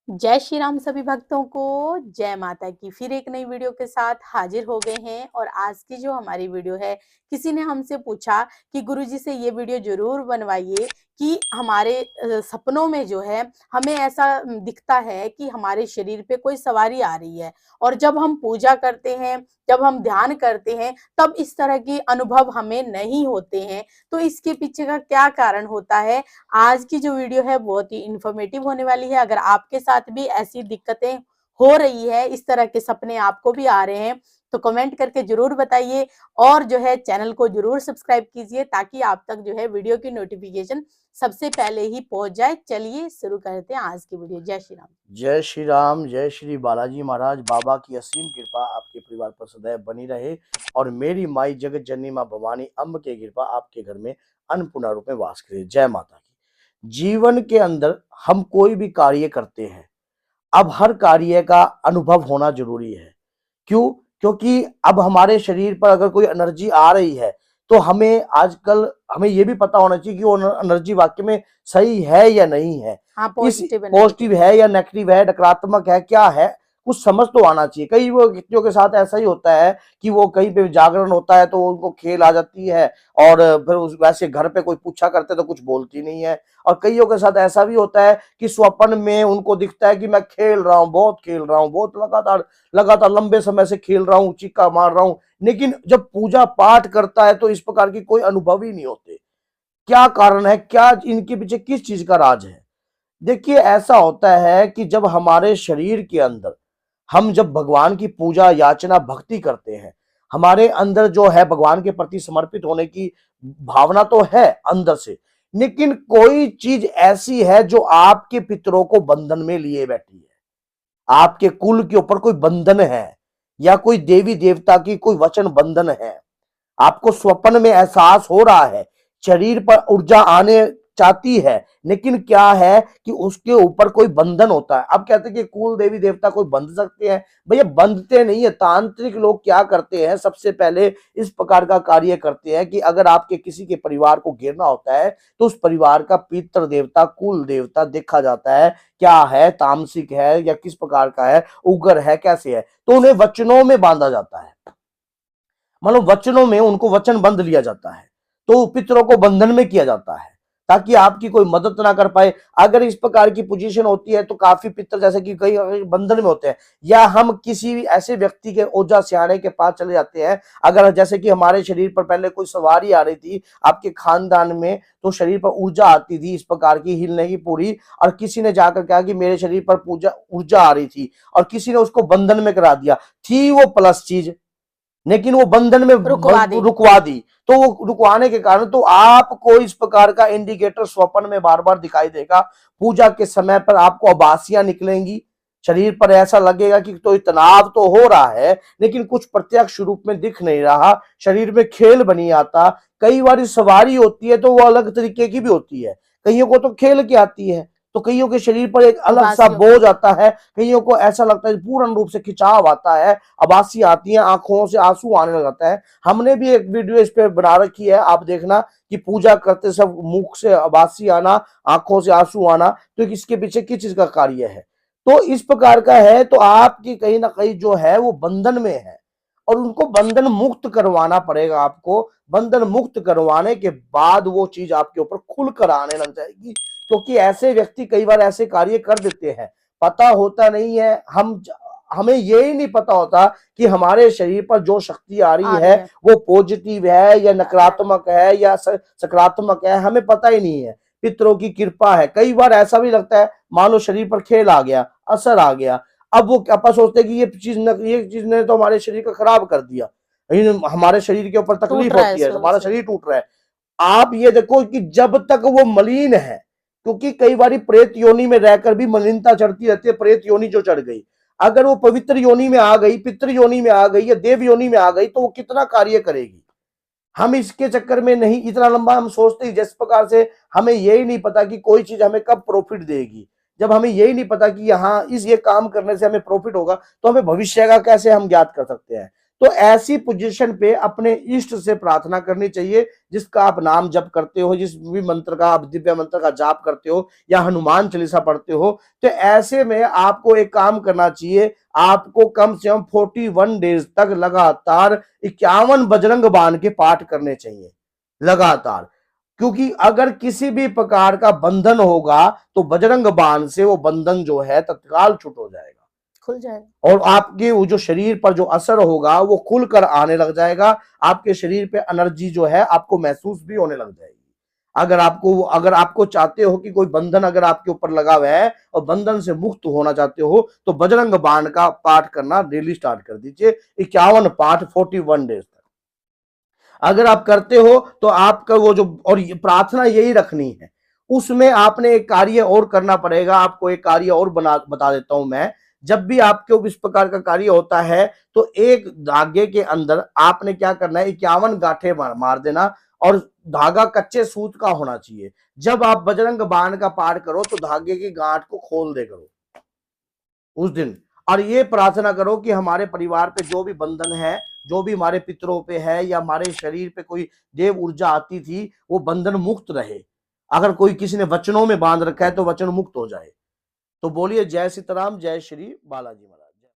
जय श्री राम सभी भक्तों को, जय माता की। फिर एक नई वीडियो के साथ हाजिर हो गए हैं। और आज की जो हमारी वीडियो है, किसी ने हमसे पूछा कि गुरुजी से ये वीडियो जरूर बनवाइए कि हमारे सपनों में जो है हमें ऐसा दिखता है कि हमारे शरीर पे कोई सवारी आ रही है, और जब हम पूजा करते हैं, जब हम ध्यान करते हैं, तब इस तरह के अनुभव हमें नहीं होते हैं। तो इसके पीछे का क्या कारण होता है? आज की जो वीडियो है बहुत ही इंफॉर्मेटिव होने वाली है। अगर आपके साथ भी ऐसी दिक्कतें हो रही है, इस तरह के सपने आपको भी आ रहे हैं, तो कमेंट करके जरूर बताइए। और जो है चैनल को जरूर सब्सक्राइब कीजिए ताकि आप तक जो है वीडियो की नोटिफिकेशन सबसे पहले ही पहुंच जाए। चलिए शुरू करते हैं आज की वीडियो। जय श्री राम। जय श्री राम, जय श्री बालाजी महाराज। बाबा की असीम कृपा आपके परिवार पर सदैव बनी रहे और मेरी माई जगत जननी माँ भवानी अम्ब की कृपा आपके घर में अन्नपूर्णा रूप में वास करे। जय माता की। जीवन के अंदर हम कोई भी कार्य करते हैं, अब हर कार्य का अनुभव होना जरूरी है। क्यों? क्योंकि अब हमारे शरीर पर अगर कोई एनर्जी आ रही है तो हमें आजकल हमें ये भी पता होना चाहिए कि वो एनर्जी वाकई में सही है या नहीं है। हाँ, इस पॉजिटिव पॉजिटिव नेगेटिव। है या नेगेटिव है, नकारात्मक है, क्या है, कुछ समझ तो आना चाहिए। कई वो व्यक्तियों के साथ ऐसा ही होता है कि वो कहीं पे जागरण होता है तो उनको खेल आ जाती है, और फिर उस वैसे घर पे कोई पूछा करते तो कुछ बोलती नहीं है। और कईयों के साथ ऐसा भी होता है कि स्वप्न में उनको दिखता है कि मैं खेल रहा हूँ, बहुत खेल रहा हूँ, बहुत लगातार लगातार लंबे समय से खेल रहा हूँ, चिक्का मार रहा हूं, लेकिन जब पूजा पाठ करता है तो इस प्रकार की कोई अनुभव ही नहीं होते। क्या कारण है? क्या इनके पीछे किस चीज का राज है? देखिए, ऐसा होता है कि जब हमारे शरीर के अंदर हम जब भगवान की पूजा याचना भक्ति करते हैं, हमारे अंदर जो है भगवान के प्रति समर्पित होने की भावना तो है अंदर से, लेकिन कोई चीज ऐसी है जो आपके पितरों को बंधन में लिए बैठी है। आपके कुल के ऊपर कोई बंधन है या कोई देवी देवता की कोई वचन बंधन है। आपको स्वप्न में एहसास हो रहा है, शरीर पर ऊर्जा आने चाहती है, लेकिन क्या है कि उसके ऊपर कोई बंधन होता है। अब कहते हैं कि कुल देवी देवता कोई बंध सकते हैं? भैया बंधते नहीं है। तांत्रिक लोग क्या करते हैं, सबसे पहले इस प्रकार का कार्य करते हैं कि अगर आपके किसी के परिवार को घेरना होता है तो उस परिवार का पितृ देवता, कुल देवता देखा जाता है, क्या है, तामसिक है या किस प्रकार का है, उग्र है, कैसे है, तो उन्हें वचनों में बांधा जाता है। मतलब वचनों में उनको वचन बंध लिया जाता है, तो पितरों को बंधन में किया जाता है ताकि आपकी कोई मदद ना कर पाए। अगर इस प्रकार की पोजीशन होती है तो काफी पितर जैसे कि कई बंधन में होते हैं, या हम किसी भी ऐसे व्यक्ति के ओझा सियाने के पास चले जाते हैं। अगर जैसे कि हमारे शरीर पर पहले कोई सवारी आ रही थी आपके खानदान में, तो शरीर पर ऊर्जा आती थी इस प्रकार की हिलने की पूरी, और किसी ने जाकर कहा कि मेरे शरीर पर पूजा ऊर्जा आ रही थी और किसी ने उसको बंधन में करा दिया, थी वो प्लस चीज, लेकिन वो बंधन में रुकवा दे। रुकवा दी। तो वो रुकवाने के कारण तो आपको इस प्रकार का इंडिकेटर स्वप्न में बार बार दिखाई देगा। पूजा के समय पर आपको आभासियां निकलेंगी, शरीर पर ऐसा लगेगा कि तो तनाव तो हो रहा है लेकिन कुछ प्रत्यक्ष रूप में दिख नहीं रहा, शरीर में खेल बनी आता। कई बार सवारी होती है तो वो अलग तरीके की भी होती है, कईयों को तो खेल की आती है, तो कईयों के शरीर पर एक अलग सा उबासियों बोझ आता है, कईयों को ऐसा लगता है पूर्ण रूप से खिंचाव आता है, अबासी आती है, आंखों से आंसू आने लग जाता है। हमने भी एक वीडियो इस पे बना रखी है, आप देखना कि पूजा करते सब मुख से अबासी आना, आंखों से आंसू आना, तो इसके पीछे किस चीज का कार्य है? तो इस प्रकार का है। तो आपकी कहीं ना कहीं जो है वो बंधन में है और उनको बंधन मुक्त करवाना पड़ेगा। आपको बंधन मुक्त करवाने के बाद वो चीज आपके ऊपर खुलकर आने लग जाएगी, क्योंकि ऐसे व्यक्ति कई बार ऐसे कार्य कर देते हैं, पता होता नहीं है। हमें ये ही नहीं पता होता कि हमारे शरीर पर जो शक्ति आ रही आ है रही है। वो पॉजिटिव है या नकारात्मक है या सकारात्मक है, हमें पता ही नहीं है। पितरों की कृपा है। कई बार ऐसा भी लगता है मानो शरीर पर खेल आ गया, असर आ गया, अब वो अपन सोचते हैं कि ये चीज ने तो हमारे शरीर को खराब कर दिया, हमारे शरीर के ऊपर तकलीफ टूट रहा है होती है, इस वजह हमारा से। शरीर टूट रहा है। आप ये देखो कि जब तक वो मलिन है, क्योंकि कई बार प्रेत योनि में रहकर भी मलिनता चढ़ती रहती है, प्रेत योनि जो चढ़ गई, अगर वो पवित्र योनि में आ गई, पितृ योनि में आ गई या देव योनि में आ गई तो वो कितना कार्य करेगी। हम इसके चक्कर में नहीं इतना लंबा हम सोचते ही, जिस प्रकार से हमें यही नहीं पता कि कोई चीज हमें कब प्रॉफिट देगी, जब हमें यही नहीं पता कि यहाँ इस ये काम करने से हमें प्रॉफिट होगा, तो हमें भविष्य का कैसे हम ज्ञात कर सकते हैं? तो ऐसी पोजीशन पे अपने इष्ट से प्रार्थना करनी चाहिए, जिसका आप नाम जप करते हो, जिस भी मंत्र का आप दिव्य मंत्र का जाप करते हो या हनुमान चालीसा पढ़ते हो, तो ऐसे में आपको एक काम करना चाहिए, आपको कम से कम 41 डेज तक लगातार 51 बजरंग बाण के पाठ करने चाहिए लगातार। क्योंकि अगर किसी भी प्रकार का बंधन होगा तो बजरंग बाण से वो बंधन जो है तत्काल छूट हो जाएगा, खुल जाएगा। और आपके वो जो शरीर पर जो असर होगा वो खुलकर आने लग जाएगा। आपके शरीर पे एनर्जी जो है आपको महसूस भी होने लग जाएगी। अगर आपको चाहते हो कि कोई बंधन अगर आपके ऊपर लगा हुआ है और बंधन से मुक्त होना चाहते हो, तो बजरंग बाण का पाठ करना डेली स्टार्ट कर दीजिए, 51 पाठ 41 डेज तक अगर आप करते हो तो आपका वो जो, और प्रार्थना यही रखनी है। उसमें आपने एक कार्य और करना पड़ेगा, आपको एक कार्य और बता देता हूं मैं। जब भी आपके इस प्रकार का कार्य होता है तो एक धागे के अंदर आपने क्या करना है, 51 गांठें मार देना, और धागा कच्चे सूत का होना चाहिए। जब आप बजरंग बाण का पाठ करो तो धागे की गांठ को खोल दे करो उस दिन, और ये प्रार्थना करो कि हमारे परिवार पे जो भी बंधन है, जो भी हमारे पितरों पे है या हमारे शरीर पे कोई देव ऊर्जा आती थी, वो बंधन मुक्त रहे। अगर कोई किसी ने वचनों में बांध रखा है तो वचन मुक्त हो जाए। तो बोलिए जय सीताराम, जय श्री बालाजी महाराज।